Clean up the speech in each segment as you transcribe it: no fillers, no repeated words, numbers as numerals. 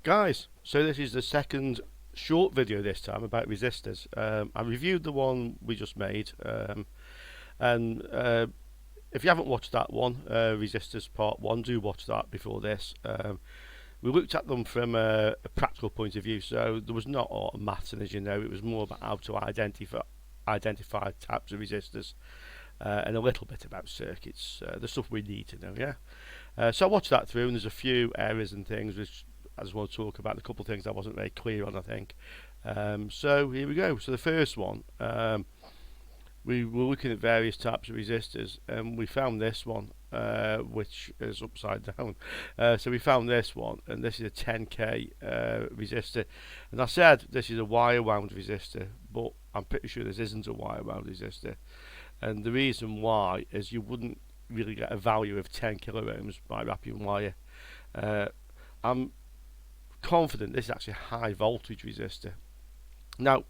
Guys, so this is the second short video this time about resistors. I reviewed the one we just made, and if you haven't watched that one, resistors part 1, do watch that before this. We looked at them from a practical point of view, so there was not a lot of maths in, as you know. It was more about how to identify types of resistors, and a little bit about circuits, the stuff we need to know. So I watched that through, and there's a few errors and things which I just want to talk about. A couple of things I wasn't very clear on, I think. So here we go. So the first one, we were looking at various types of resistors, and we found this one, which is upside down. So we found this one, and this is a 10k resistor. And I said this is a wire wound resistor, but I'm pretty sure this isn't a wire wound resistor. And the reason why is you wouldn't really get a value of 10 kiloohms by wrapping wire. I'm confident this is actually a high voltage resistor. Now,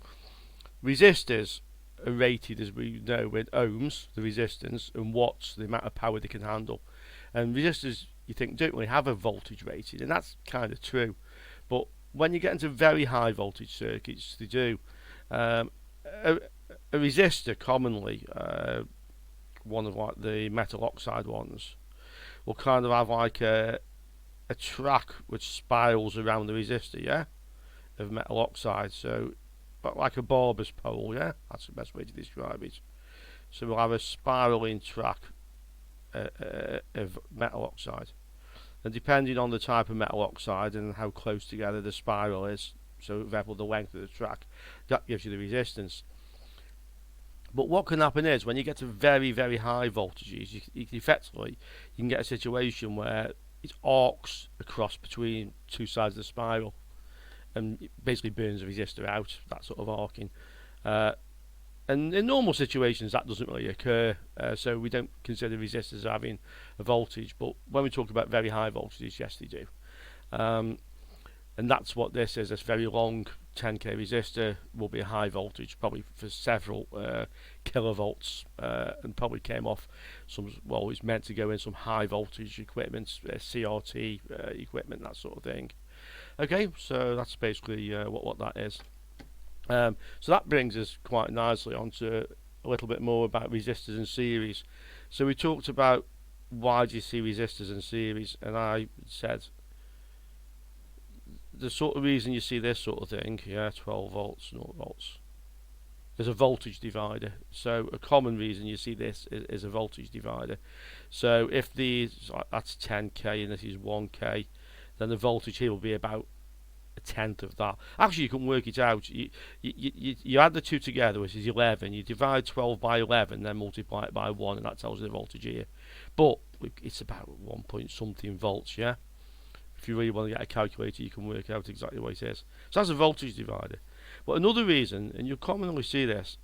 resistors are rated, as we know, in ohms, the resistance, and watts, the amount of power they can handle. And resistors, you think, don't really have a voltage rating, and that's kind of true. But when you get into very high voltage circuits, they do. A resistor, commonly, one of like the metal oxide ones, will kind of have like a track which spirals around the resistor, of metal oxide. So like a barber's pole, that's the best way to describe it. So we'll have a spiraling track of metal oxide, and depending on the type of metal oxide and how close together the spiral is, so therefore the length of the track, that gives you the resistance. But what can happen is when you get to very, very high voltages, you effectively you can get a situation where it arcs across between two sides of the spiral, and it basically burns the resistor out, that sort of arcing. And in normal situations that doesn't really occur, so we don't consider resistors having a voltage, but when we talk about very high voltages, yes they do. And that's what this is. This very long 10k resistor will be a high voltage, probably for several kilovolts, and probably came off some, well, it's meant to go in some high voltage equipment, CRT equipment, that sort of thing. Okay, so that's basically what that is. So that brings us quite nicely onto a little bit more about resistors in series. So we talked about why do you see resistors in series, and I said the sort of reason you see this sort of thing, 12 volts, 0 volts, there's a voltage divider. So a common reason you see this is a voltage divider. So if that's 10k and this is 1k, then the voltage here will be about a tenth of that. Actually, you can work it out. You add the two together, which is 11. You divide 12 by 11, then multiply it by 1, and that tells you the voltage here. But it's about 1 point something volts, If you really want to get a calculator, you can work out exactly what it is. So that's a voltage divider. But another reason, and you'll commonly see this,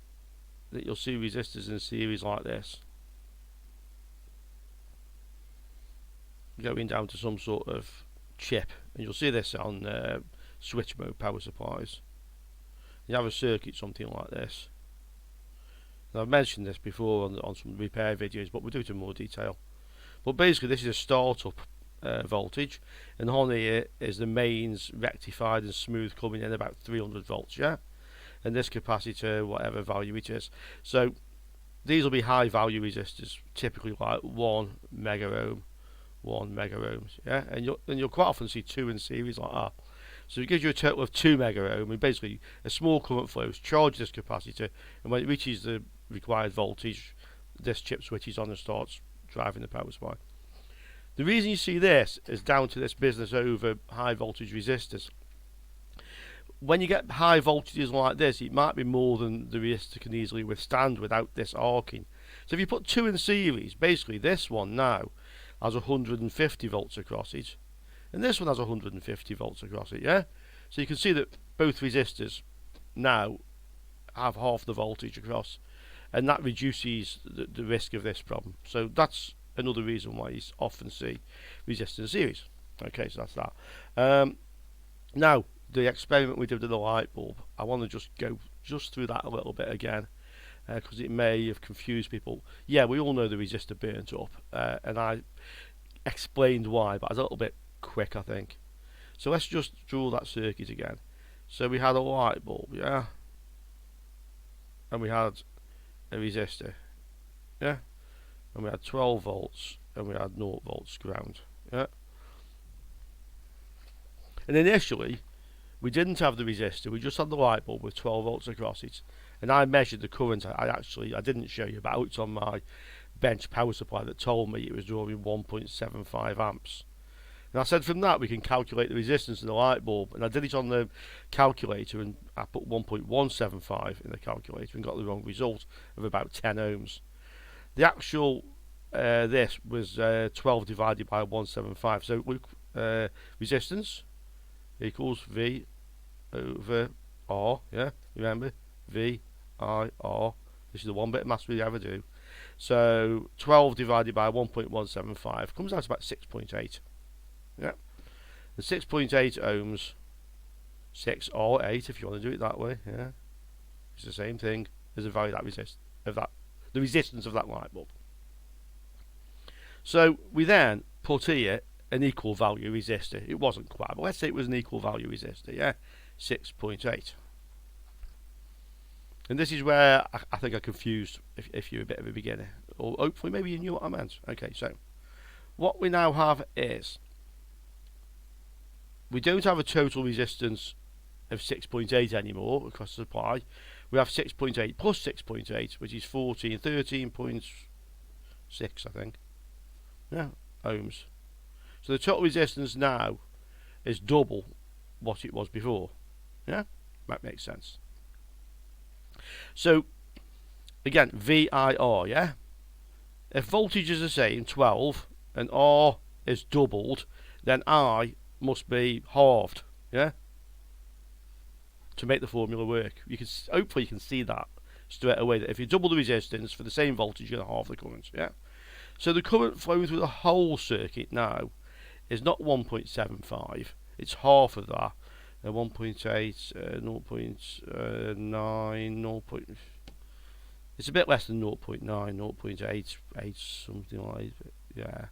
that you'll see resistors in series like this, going down to some sort of chip, and you'll see this on switch mode power supplies. You have a circuit something like this. And I've mentioned this before on some repair videos, but we'll do it in more detail. But basically this is a startup voltage, and on here is the mains rectified and smooth, coming in about 300 volts, and this capacitor, whatever value it is. So these will be high value resistors, typically like 1 mega ohm, 1 mega ohms, and you'll quite often see two in series like that. So it gives you a total of 2 mega ohm, and basically a small current flows, charges this capacitor, and when it reaches the required voltage, this chip switches on and starts driving the power supply. The reason you see this is down to this business over high voltage resistors. When you get high voltages like this, it might be more than the resistor can easily withstand without this arcing. So if you put two in series, basically this one now has 150 volts across it, and this one has 150 volts across it, So you can see that both resistors now have half the voltage across, and that reduces the risk of this problem. So that's another reason why you often see resistors in series. Okay, so that's that. Now, the experiment we did with the light bulb, I want to just go through that a little bit again, because it may have confused people. We all know the resistor burnt up, and I explained why, but I was a little bit quick, I think. So let's just draw that circuit again. So we had a light bulb, yeah, and we had a resistor, yeah, and we had 12 volts and we had 0 volts ground, yeah. And initially we didn't have the resistor, we just had the light bulb with 12 volts across it, and I measured the current. I didn't show you, but it's on my bench power supply that told me it was drawing 1.75 amps. And I said from that we can calculate the resistance of the light bulb, and I did it on the calculator and I put 1.175 in the calculator and got the wrong result of about 10 ohms. The actual this was 12 divided by 175, so resistance equals V over R, yeah, remember, V I R, this is the one bit of maths we ever do. So 12 divided by 1.175 comes out to about 6.8. Yeah, and 6.8 ohms, 6 or 8 if you want to do it that way. Yeah, it's the same thing as the value that the resistance of that light bulb. So we then put here an equal value resistor. It wasn't quite, but let's say it was an equal value resistor. Yeah, 6.8. And this is where I think I confused if you're a bit of a beginner, or hopefully maybe you knew what I meant. Okay, so what we now have is we don't have a total resistance of 6.8 anymore across the supply. We have 6.8 plus 6.8, which is 13.6, I think. Yeah, ohms. So the total resistance now is double what it was before. Yeah, that makes sense. So again, VIR, yeah. If voltage is the same, 12, and R is doubled, then I must be halved, yeah, to make the formula work. You can hopefully you can see that straight away, that if you double the resistance for the same voltage, you're going to halve the current, yeah. So the current flowing through the whole circuit now is not 1.75, it's half of that. 1.8, 0.9, it's a bit less than 0.9, 0.88, something like that, yeah.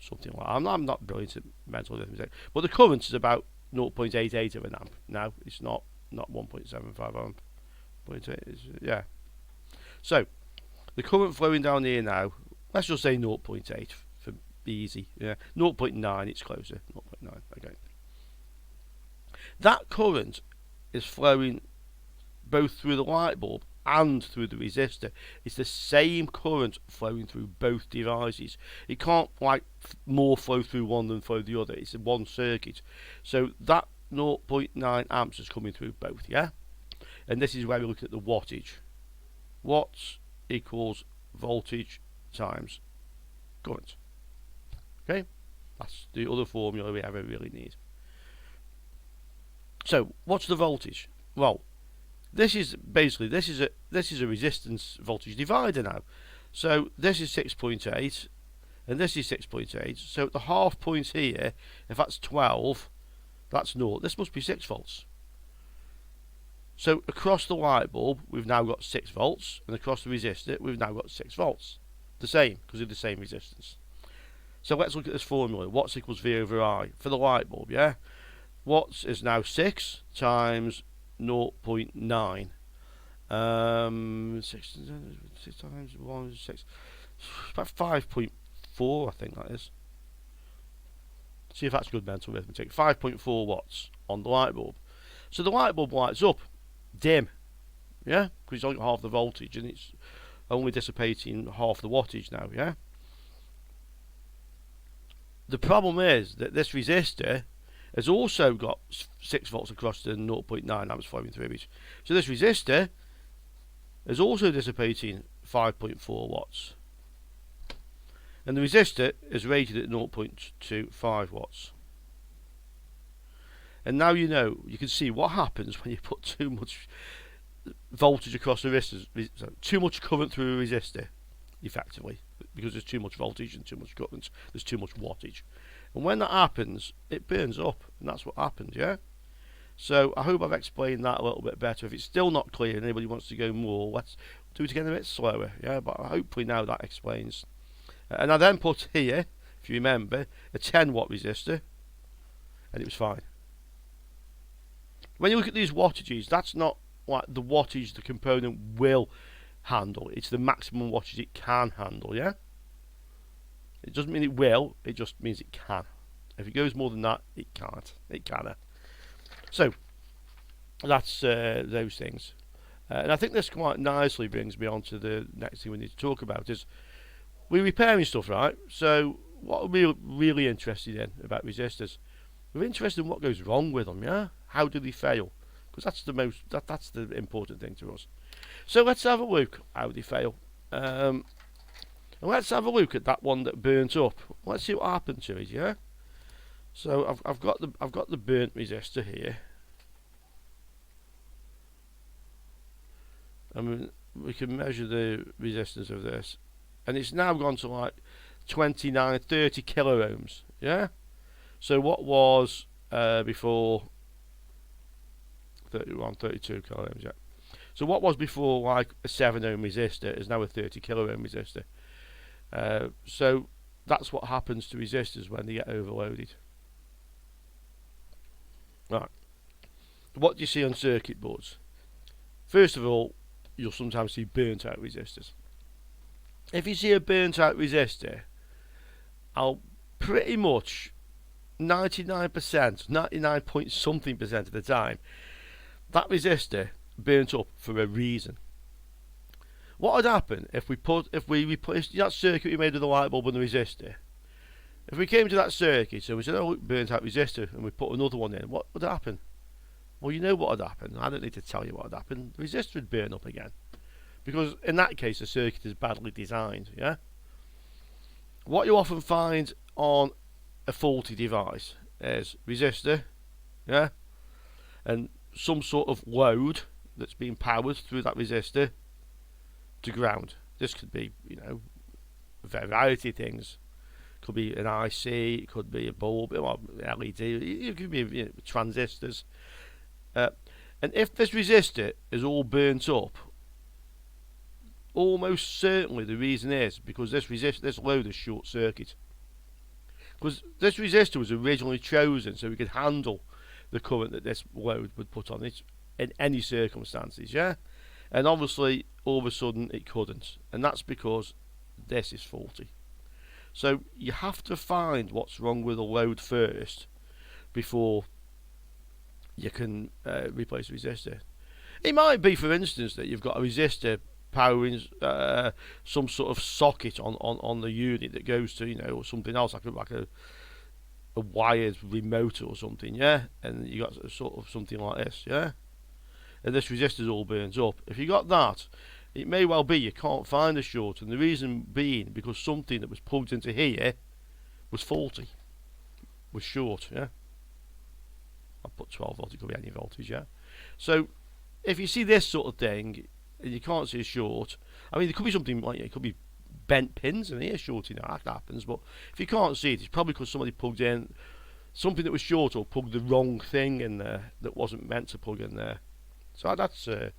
Something like that. I'm not brilliant at mental arithmetic, but the current is about 0.88 of an amp. Now it's not 1.75 amp. 0.8 is, yeah. So the current flowing down here now, let's just say 0.8 for easy. Yeah, 0.9. It's closer. 0.9. Okay. That current is flowing both through the light bulb and through the resistor. It's the same current flowing through both devices. It can't like more flow through one than flow the other. It's in one circuit. So that 0.9 amps is coming through both, yeah? And this is where we look at the wattage. Watts equals voltage times current. Okay? That's the other formula we ever really need. So what's the voltage? Well, this is a resistance voltage divider now. So this is 6.8 and this is 6.8. So at the half point here, if that's 12, that's 0. This must be 6 volts. So across the light bulb, we've now got 6 volts, and across the resistor, we've now got 6 volts. The same, because of the same resistance. So let's look at this formula. Watts equals V over I for the light bulb, yeah? Watts is now 6 times 0.9. 6 times 1 is 6. About 5.4, I think that is. See if that's good mental arithmetic. 5.4 watts on the light bulb. So the light bulb lights up dim, yeah, because it's only got half the voltage and it's only dissipating half the wattage now, yeah. The problem is that this resistor has also got 6 volts across the 0.9 amps flowing through it. So this resistor is also dissipating 5.4 watts. And the resistor is rated at 0.25 watts. And now you know, you can see what happens when you put too much voltage across the resistor, too much current through a resistor, effectively, because there's too much voltage and too much current, there's too much wattage. And when that happens, it burns up, and that's what happened, yeah? So I hope I've explained that a little bit better. If it's still not clear and anybody wants to go more, let's do it again a bit slower, yeah? But hopefully now that explains. And I then put here, if you remember, a 10 watt resistor, and it was fine. When you look at these wattages, that's not like the wattage the component will handle. It's the maximum wattage it can handle, yeah? It doesn't mean it will, it just means it can. If it goes more than that, it can't. It can't. So, that's those things. And I think this quite nicely brings me on to the next thing we need to talk about is we're repairing stuff, right? So, what we're really interested in about resistors, we're interested in what goes wrong with them, yeah? How do they fail? Because that's the most, that's the important thing to us. So let's have a look how they fail. And let's have a look at that one that burnt up. Let's see what happened to it, yeah? So I've got the burnt resistor here. And we can measure the resistance of this. And it's now gone to like 29, 30 kilo ohms, yeah? So what was before 31, 32 kilo ohms, yeah. So what was before like a 7 ohm resistor is now a 30 kilo ohm resistor. So that's what happens to resistors when they get overloaded. Right. What do you see on circuit boards? First of all, you'll sometimes see burnt out resistors. If you see a burnt out resistor, I'll pretty much 99%, 99 point something percent of the time, that resistor burnt up for a reason. What would happen if we replaced that circuit we made with the light bulb and the resistor? If we came to that circuit and we said, oh, burnt out resistor, and we put another one in, what would happen? Well, you know what would happen. I don't need to tell you what would happen. The resistor would burn up again. Because in that case, the circuit is badly designed, yeah? What you often find on a faulty device is resistor, yeah? And some sort of load that's being powered through that resistor to ground. This could be, you know, a variety of things. It could be an IC, it could be a bulb, or LED, it could be, you know, transistors. And if this resistor is all burnt up, almost certainly the reason is because this load is short circuit. Because this resistor was originally chosen so we could handle the current that this load would put on it in any circumstances, yeah? And obviously all of a sudden it couldn't, and that's because this is faulty. So you have to find what's wrong with the load first before you can replace the resistor. It might be, for instance, that you've got a resistor powering some sort of socket on the unit that goes to, you know, or something else like a wired remote or something, yeah, and you got sort of something like this, yeah, and this resistor all burns up. If you got that, it may well be you can't find a short, and the reason being because something that was plugged into here was faulty, was short, yeah. I'll put 12 volt, it could be any voltage, yeah. So if you see this sort of thing and you can't see a short, I mean, there could be something like, it could be bent pins in here shorting, that happens, but if you can't see it, it's probably because somebody plugged in something that was short or plugged the wrong thing in there that wasn't meant to plug in there. So that's an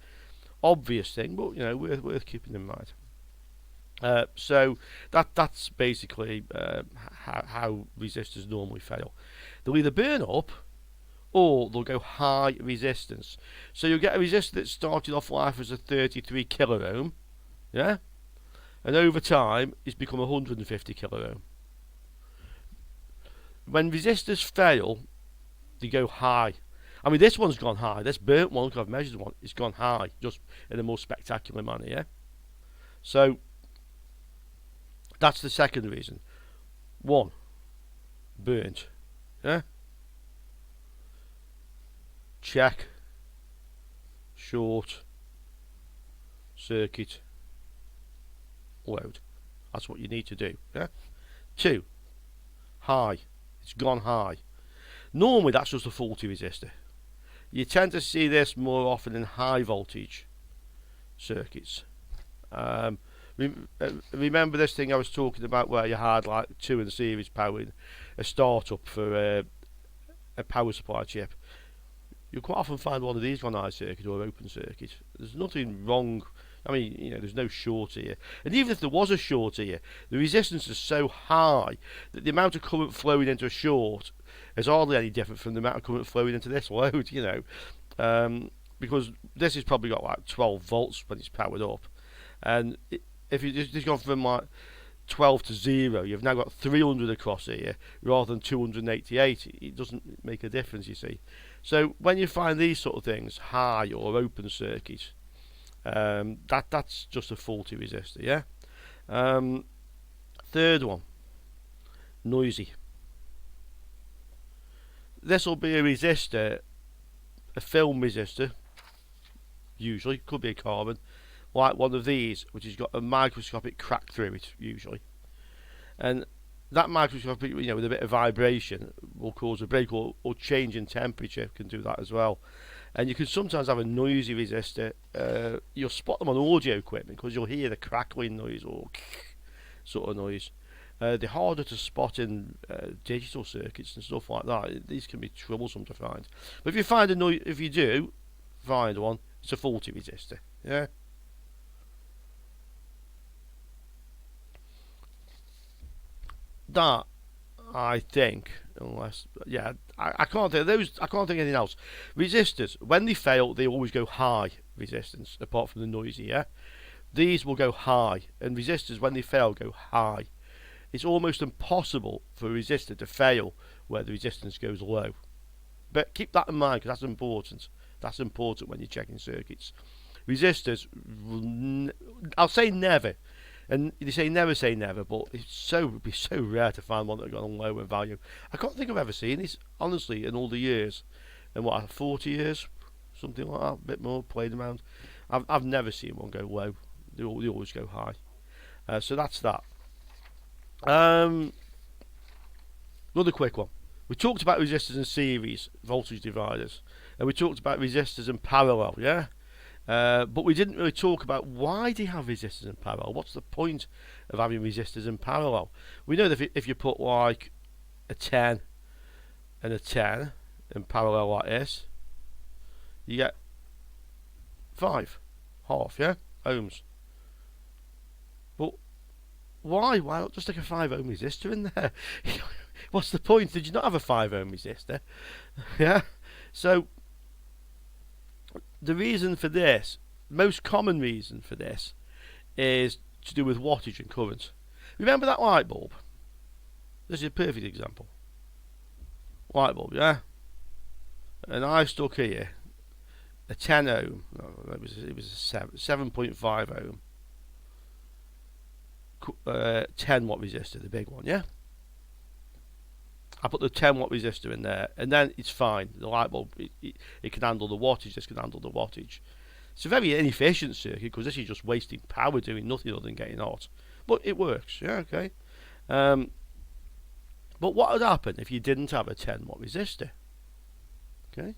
obvious thing, but, you know, worth keeping in mind. So that's basically how resistors normally fail. They'll either burn up or they'll go high resistance. So you'll get a resistor that started off life as a 33 kilo ohm, yeah, and over time it's become 150 kilo ohm. When resistors fail, they go high. I mean, this one's gone high. This burnt one, because I've measured one, it's gone high, just in a more spectacular manner, yeah. So that's the second reason. One, burnt, yeah. Check short circuit load. That's what you need to do, yeah. 2, high. It's gone high. Normally that's just a faulty resistor. You tend to see this more often in high voltage circuits. Remember this thing I was talking about where you had like 2 in series powering a startup for a power supply chip. You'll quite often find one of these on high circuit or open circuit. There's nothing wrong. I mean, there's no short here. And even if there was a short here, the resistance is so high that the amount of current flowing into a short is hardly any different from the amount of current flowing into this load, because this has probably got like 12 volts when it's powered up. And if you just gone from like 12 to 0, you've now got 300 across here rather than 288. It doesn't make a difference, you see. So when you find these sort of things, high or open circuits, that's just a faulty resistor, yeah. Third one, noisy. This will be a resistor, a film resistor, usually, could be a carbon, like one of these, which has got a microscopic crack through it, usually. And that microscopic, with a bit of vibration, will cause a break, or change in temperature can do that as well. And you can sometimes have a noisy resistor. You'll spot them on audio equipment because you'll hear the crackling noise or sort of noise. They're harder to spot in digital circuits and stuff like that. These can be troublesome to find. But if you do find one, it's a faulty resistor. Yeah. That, I think, I can't think of those. I can't think of anything else. Resistors, when they fail, they always go high resistance, apart from the noisy. Yeah, these will go high, and resistors, when they fail, go high. It's almost impossible for a resistor to fail where the resistance goes low. But keep that in mind, because that's important. That's important when you're checking circuits. Resistors, I'll say never. And they say never, but it'd be so rare to find one that got on low in value. I can't think I've ever seen this, honestly, in all the years. In 40 years? Something like that, a bit more, played around. I've never seen one go low. They always go high. So that's that. Another quick one. We talked about resistors in series, voltage dividers. And we talked about resistors in parallel, yeah? But we didn't really talk about why do you have resistors in parallel. What's the point of having resistors in parallel? We know that if you put like a 10 and a 10 in parallel like this, you get 5 ohms. But why not just take a 5 ohm resistor in there? What's the point? Did you not have a 5 ohm resistor? Yeah. So the reason for this, most common reason for this, is to do with wattage and current. Remember that light bulb? This is a perfect example. Light bulb, yeah? And I stuck here a 10 ohm, no, it was a 7.5 ohm, 10 watt resistor, the big one, yeah? I put the 10 watt resistor in there, and then it's fine. The light bulb, it can handle the wattage, this can handle the wattage. It's a very inefficient circuit because this is just wasting power doing nothing other than getting hot. But it works, yeah, okay. But what would happen if you didn't have a 10 watt resistor? Okay.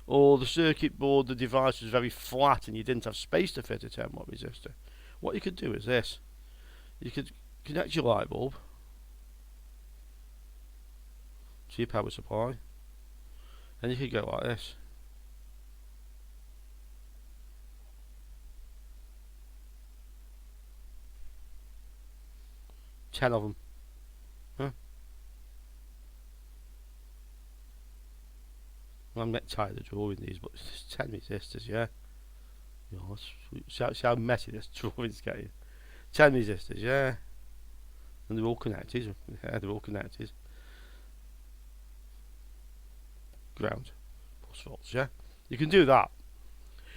Or the circuit board, the device was very flat and you didn't have space to fit a 10 watt resistor. What you could do is this. You could connect your light bulb to your power supply, and you could go like this. Ten of them. Huh? Well, I'm not tired of drawing these, but it's 10 resistors, yeah. See how messy this drawing's getting. 10 resistors, yeah. And they're all connected. Yeah, they're all connected. Ground plus volts, yeah. You can do that.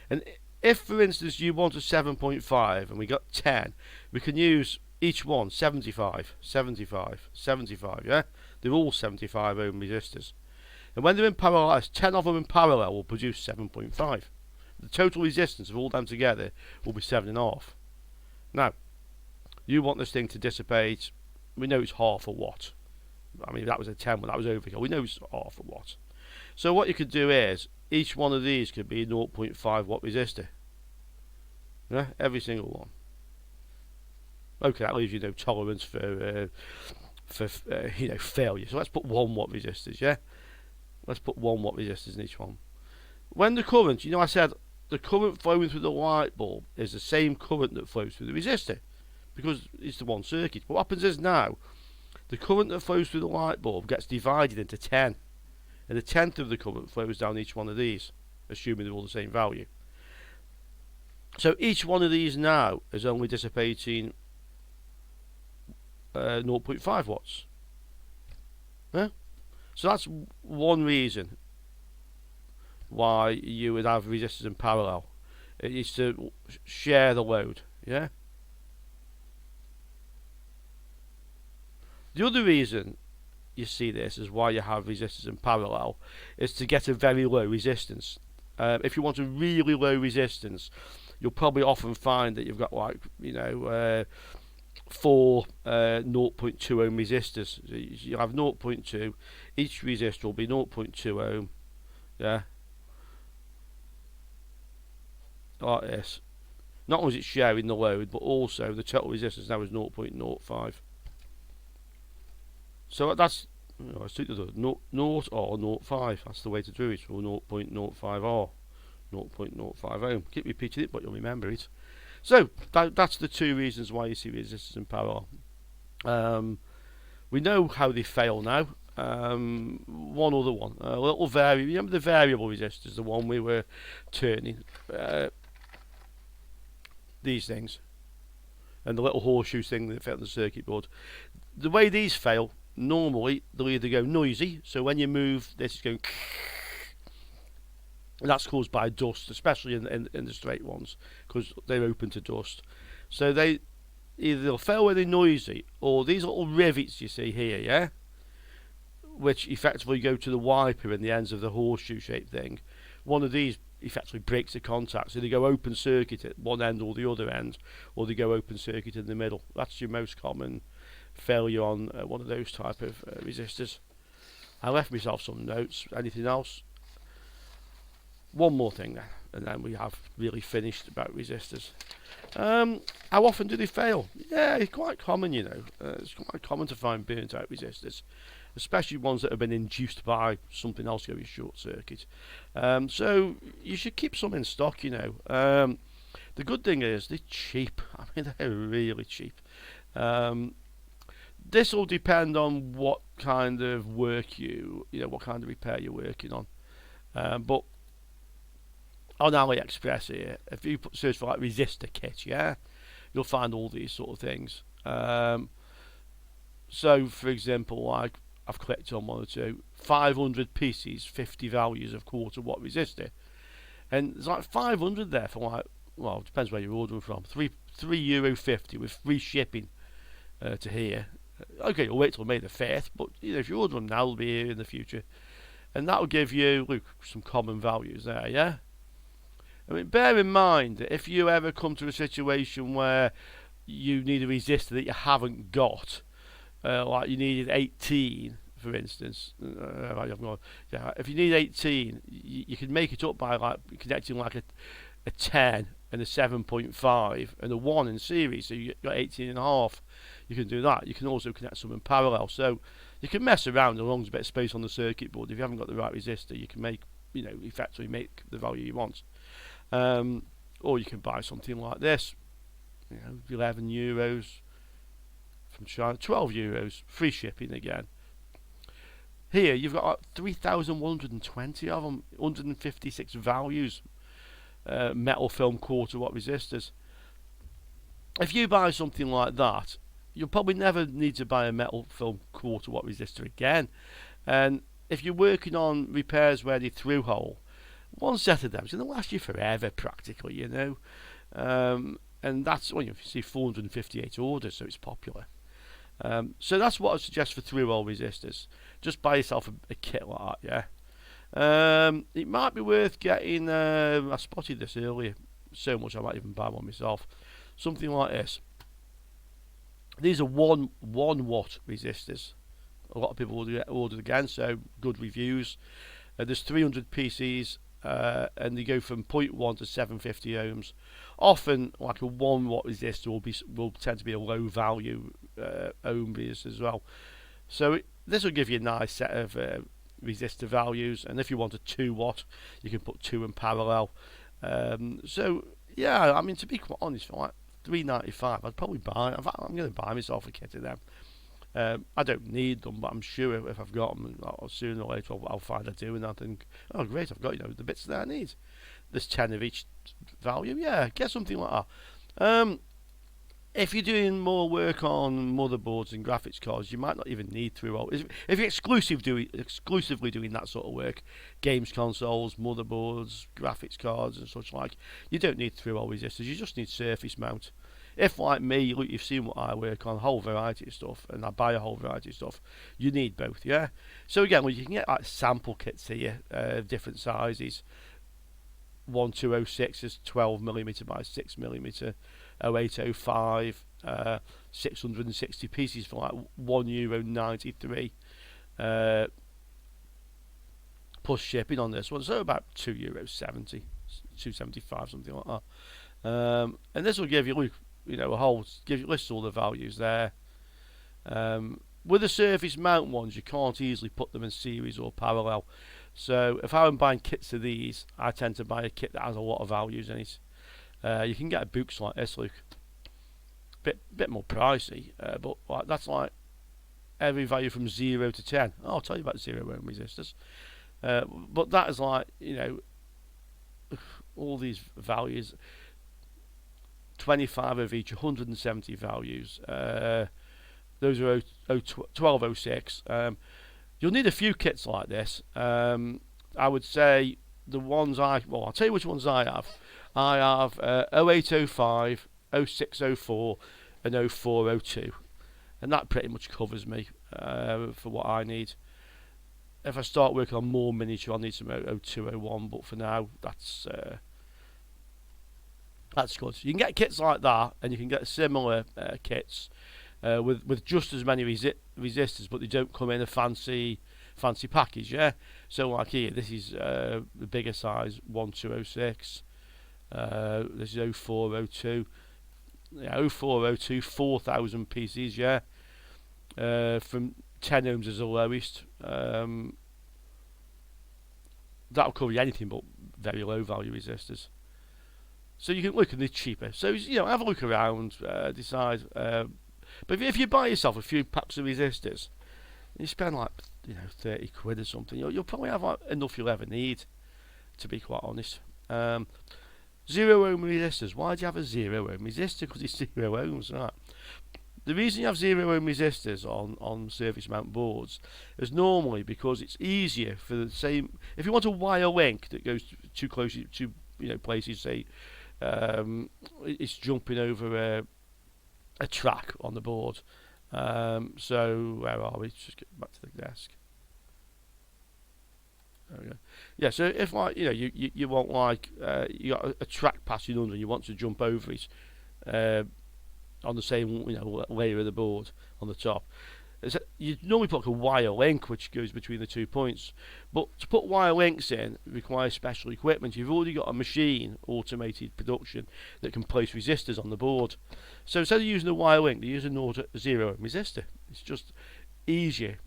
And if, for instance, you want a 7.5 and we got 10, we can use each one 75, 75, 75, yeah. They're all 75 ohm resistors. And when they're in parallel, 10 of them in parallel will produce 7.5. The total resistance of all them together will be 7.5. Now, you want this thing to dissipate. We know it's half a watt. I mean, if that was a 10 one, that was overkill. We know it's half a watt. So what you could do is, each one of these could be a 0.5 watt resistor. Yeah, every single one. Okay, that leaves you no tolerance for failure. So let's put 1 watt resistors, yeah? Let's put 1 watt resistors in each one. When the current, I said the current flowing through the light bulb is the same current that flows through the resistor, because it's the one circuit. What happens is now, the current that flows through the light bulb gets divided into 10, and a tenth of the current flows down each one of these, assuming they're all the same value. So each one of these now is only dissipating 0.5 watts. Yeah? So that's one reason why you would have resistors in parallel. It is to share the load. Yeah. The other reason you see this is why you have resistors in parallel is to get a very low resistance. If you want a really low resistance, you'll probably often find that you've got, like, you know, 4 0.2 ohm resistors. So you'll have 0.2, each resistor will be 0.2 ohm, yeah, like this. Not only is it sharing the load, but also the total resistance now is 0.05. So that's, you know, 0 or 0.5, that's the way to do it, so 0.05 or 0.05 ohm. Keep repeating it, but you'll remember it. So that's the two reasons why you see resistors in parallel. We know how they fail now. One other one, a little variable. Remember the variable resistors, the one we were turning, these things, and the little horseshoe thing that fit on the circuit board. The way these fail, normally they'll either go noisy, so when you move this is going, and that's caused by dust, especially in the straight ones, because they're open to dust. So they'll fail when they're noisy, or these little rivets you see here, yeah, which effectively go to the wiper in the ends of the horseshoe shaped thing. One of these effectively breaks the contact, so they go open circuit at one end or the other end, or they go open circuit in the middle. That's your most common failure on one of those type of resistors. I left myself some notes. Anything else? One more thing then, and then we have really finished about resistors. How often do they fail? Yeah, it's quite common, you know. It's quite common to find burnt out resistors, especially ones that have been induced by something else going short circuit. So you should keep some in stock, you know. The good thing is they're cheap. I mean, they're really cheap. This will depend on what kind of work you know, what kind of repair you're working on. But on AliExpress here, if you search for like resistor kit, yeah, you'll find all these sort of things. So for example, like I've clicked on one or two, 500 pieces, 50 values of quarter watt resistor, and there's like 500 there for, like, well, it depends where you're ordering from, €3.50 with free shipping to here. Okay, you'll wait till May the 5th, but you know, if you order them now, they'll be here in the future, and that will give you, look, some common values there, yeah. I mean, bear in mind that if you ever come to a situation where you need a resistor that you haven't got, like you needed 18, for instance, if you need 18, you can make it up by like connecting like a 10 and a 7.5 and a 1 in series, so you got 18 and a half. You can do that. You can also connect some in parallel, so you can mess around as long as there's a bit of space on the circuit board. If you haven't got the right resistor, you can make, you know, effectively make the value you want. Or you can buy something like this, you know, €11 from China, €12, free shipping again. Here you've got 3,120 of them, 156 values, metal film quarter watt resistors. If you buy something like that, you'll probably never need to buy a metal film quarter watt resistor again. And if you're working on repairs where they through hole, one set of them is going to last you forever, practically, you know. And that's, well, you see 458 orders, so it's popular. So that's what I suggest for through-hole resistors. Just buy yourself a kit like that, yeah. It might be worth getting, I spotted this earlier so much I might even buy one myself. Something like this. These are 1 watt resistors. A lot of people will order again, so good reviews. There's 300 pieces, and they go from 0.1 to 750 ohms. Often, like a 1 watt resistor will tend to be a low value ohm resistor as well. So this will give you a nice set of resistor values. And if you want a 2 watt, you can put 2 in parallel. So yeah, I mean, to be quite honest, for like £3.95, I'd probably buy. In fact, I'm going to buy myself a kit of them. I don't need them, but I'm sure if I've got them, sooner or later I'll find I do, and I think, oh great, I've got the bits that I need. There's 10 of each value. Yeah, get something like that. If you're doing more work on motherboards and graphics cards, you might not even need through. If you're exclusively doing that sort of work, games consoles, motherboards, graphics cards, and such like, you don't need through-hole resistors. You just need surface mount. If, like me, look, you've seen what I work on, a whole variety of stuff, and I buy a whole variety of stuff, you need both, yeah? So again, well, you can get like sample kits here, different sizes. 1206 is 12mm by 6mm, 0805, 660 pieces for like €1.93, plus shipping on this one, so about €2.70, €2.75, something like that. And this will give you, lists all the values there. With the surface mount ones, you can't easily put them in series or parallel. So if I'm buying kits of these, I tend to buy a kit that has a lot of values in it. You can get books like this, Luke. Bit more pricey, but that's like every value from 0 to 10. I'll tell you about 0 ohm resistors. But that is like, all these values. 25 of each, 170 values. Those are 1206. You'll need a few kits like this. I would say the ones I'll tell you which ones I have. I have 0805, 0604, and 0402. And that pretty much covers me for what I need. If I start working on more miniature, I'll need some 0201, but for now, that's good. You can get kits like that, and you can get similar kits with just as many resistors, but they don't come in a fancy package. Yeah. So like here, this is the bigger size 1206. This is 0402. Yeah, 0402, 4,000 pieces. Yeah. From 10 ohms as the lowest. That'll cover you anything but very low value resistors. So you can look at the cheaper. So have a look around, decide. But if you buy yourself a few packs of resistors, and you spend like 30 quid or something, you'll probably have like enough you'll ever need. To be quite honest. 0 ohm resistors. Why do you have a 0 ohm resistor? Because it's 0 ohms, right? The reason you have 0 ohm resistors on surface mount boards is normally because it's easier for the same. If you want a wire link that goes too close to places, say it's jumping over a track on the board. So where are we? Just get back to the desk. There we go. Yeah. So if like you want like you got a track passing under, and you want to jump over it on the same layer of the board on the top. You normally put like a wire link which goes between the 2 points, but to put wire links in requires special equipment. You've already got a machine, automated production, that can place resistors on the board. So instead of using a wire link, they use a 0 ohm resistor. It's just easier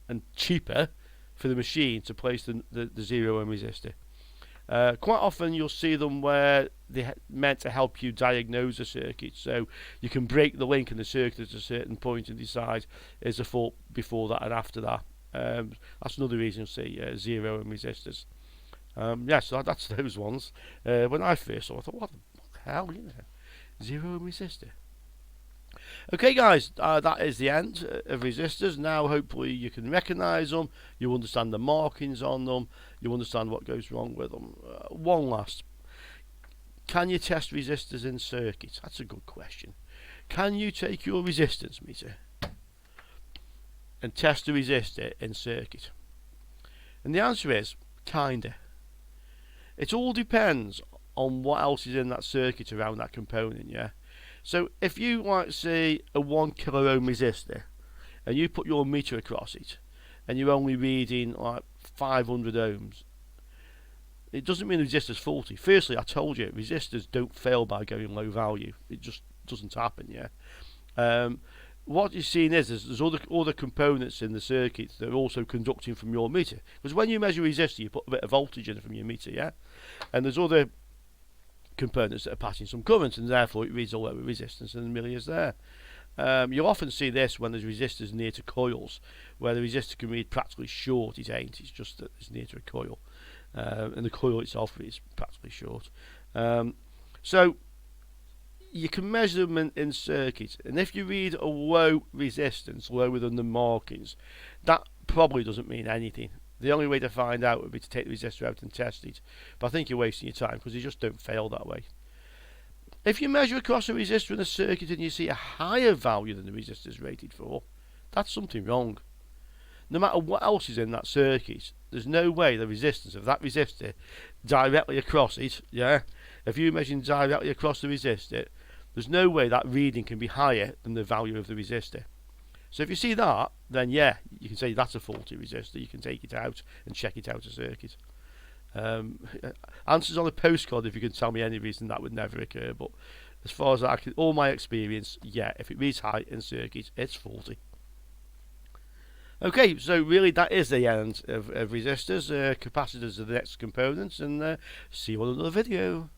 and cheaper for the machine to place the 0 ohm resistor. Quite often you'll see them where they're meant to help you diagnose a circuit, so you can break the link in the circuit at a certain point and decide is a fault before that and after that. That's another reason you'll see 0 ohm resistors. So that's those ones. When I first saw it, I thought, what the hell, 0 ohm resistor. Okay guys, that is the end of resistors. Now hopefully you can recognise them, you understand the markings on them, you understand what goes wrong with them. One last, can you test resistors in circuits? That's a good question. Can you take your resistance meter and test the resistor in circuit? And the answer is, kinda. It all depends on what else is in that circuit around that component, yeah? So if you say a 1 kilo ohm resistor and you put your meter across it and you're only reading like 500 ohms, it doesn't mean the resistor's faulty. Firstly, I told you resistors don't fail by going low value. It just doesn't happen, yeah. What you're seeing is there's other components in the circuit that are also conducting from your meter. Because when you measure resistor, you put a bit of voltage in from your meter, yeah. And there's other components that are passing some current, and therefore it reads a lower resistance than there really is there. You'll often see this when there's resistors near to coils, where the resistor can read practically short. It ain't, it's just that it's near to a coil, and the coil itself is practically short. So you can measure them in circuits, and if you read a low resistance, lower than the markings, that probably doesn't mean anything. The only way to find out would be to take the resistor out and test it, but I think you're wasting your time because they just don't fail that way. If you measure across a resistor in a circuit and you see a higher value than the resistor is rated for, that's something wrong. No matter what else is in that circuit, there's no way the resistance of that resistor directly across it, if you're measuring directly across the resistor, there's no way that reading can be higher than the value of the resistor. So if you see that, then yeah, you can say that's a faulty resistor. You can take it out and check it out of circuit. Answers on a postcard if you can tell me any reason that would never occur, but as far as all my experience, yeah, if it reads high in circuit, it's faulty. Okay, so really that is the end of resistors. Capacitors are the next components, and see you on another video.